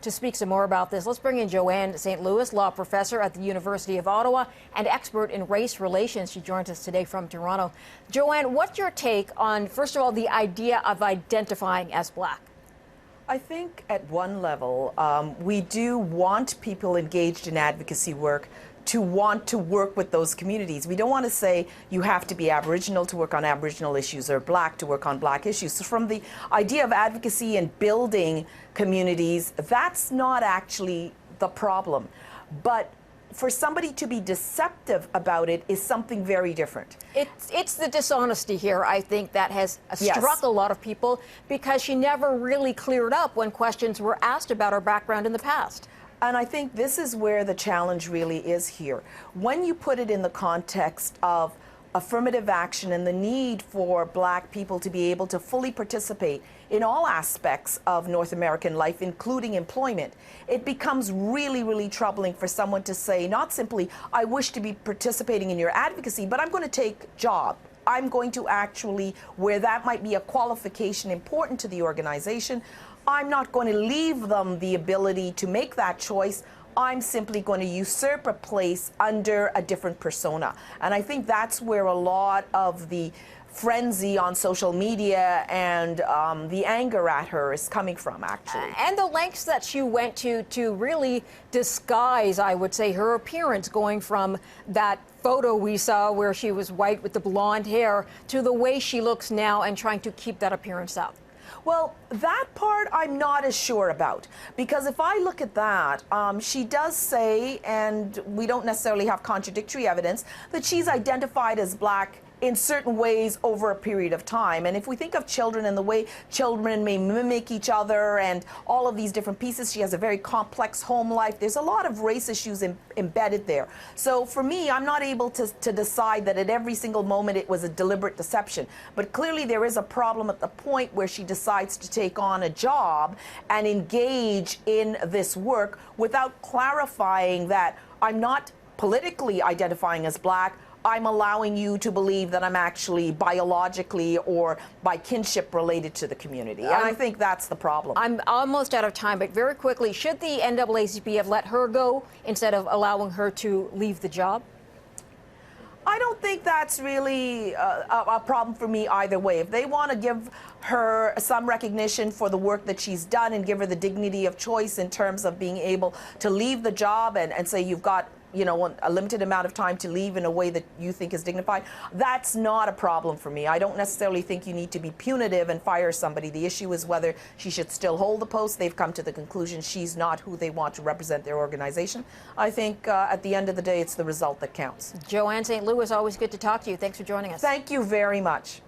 to speak some more about this. Let's bring in Joanne St. Louis, law professor at the University of Ottawa and expert in race relations. She joins us today from Toronto. Joanne, what's your take on, first of all, the idea of identifying as Black? I think at one level, we do want people engaged in advocacy work to want to work with those communities. We don't want to say you have to be Aboriginal to work on Aboriginal issues or Black to work on Black issues. So from the idea of advocacy and building communities, that's not actually the problem. But for somebody to be deceptive about it is something very different. It's the dishonesty here, I think, that has struck a lot of people, because she never really cleared up when questions were asked about her background in the past. And I think this is where the challenge really is here. When you put it in the context of affirmative action and the need for Black people to be able to fully participate in all aspects of North American life, including employment, it becomes really, really troubling for someone to say, not simply, I wish to be participating in your advocacy, but I'm going to take job. I'm going to actually, where that might be a qualification important to the organization, I'm not going to leave them the ability to make that choice. I'm simply going to usurp a place under a different persona. And I think that's where a lot of the frenzy on social media and the anger at her is coming from, actually. And the lengths that she went to really disguise, I would say, her appearance, going from that photo we saw where she was white with the blonde hair to the way she looks now and trying to keep that appearance up. Well, that part I'm not as sure about, because if I look at that, she does say, and we don't necessarily have contradictory evidence, that she's identified as Black in certain ways over a period of time. And if we think of children and the way children may mimic each other and all of these different pieces, she has a very complex home life. There's a lot of race issues embedded there. So for me, I'm not able to decide that at every single moment it was a deliberate deception. But clearly there is a problem at the point where she decides to take on a job and engage in this work without clarifying that I'm not politically identifying as Black. I'm allowing you to believe that I'm actually biologically or by kinship related to the community. And I think that's the problem. I'm almost out of time, but very quickly, should the NAACP have let her go instead of allowing her to leave the job? I don't think that's really a problem for me either way. If they want to give her some recognition for the work that she's done and give her the dignity of choice in terms of being able to leave the job and say you've got, you know, a limited amount of time to leave in a way that you think is dignified, that's not a problem for me. I don't necessarily think you need to be punitive and fire somebody. The issue is whether she should still hold the post. They've come to the conclusion she's not who they want to represent their organization. I think at the end of the day, it's the result that counts. Joanne St. Louis, always good to talk to you. Thanks for joining us. Thank you very much.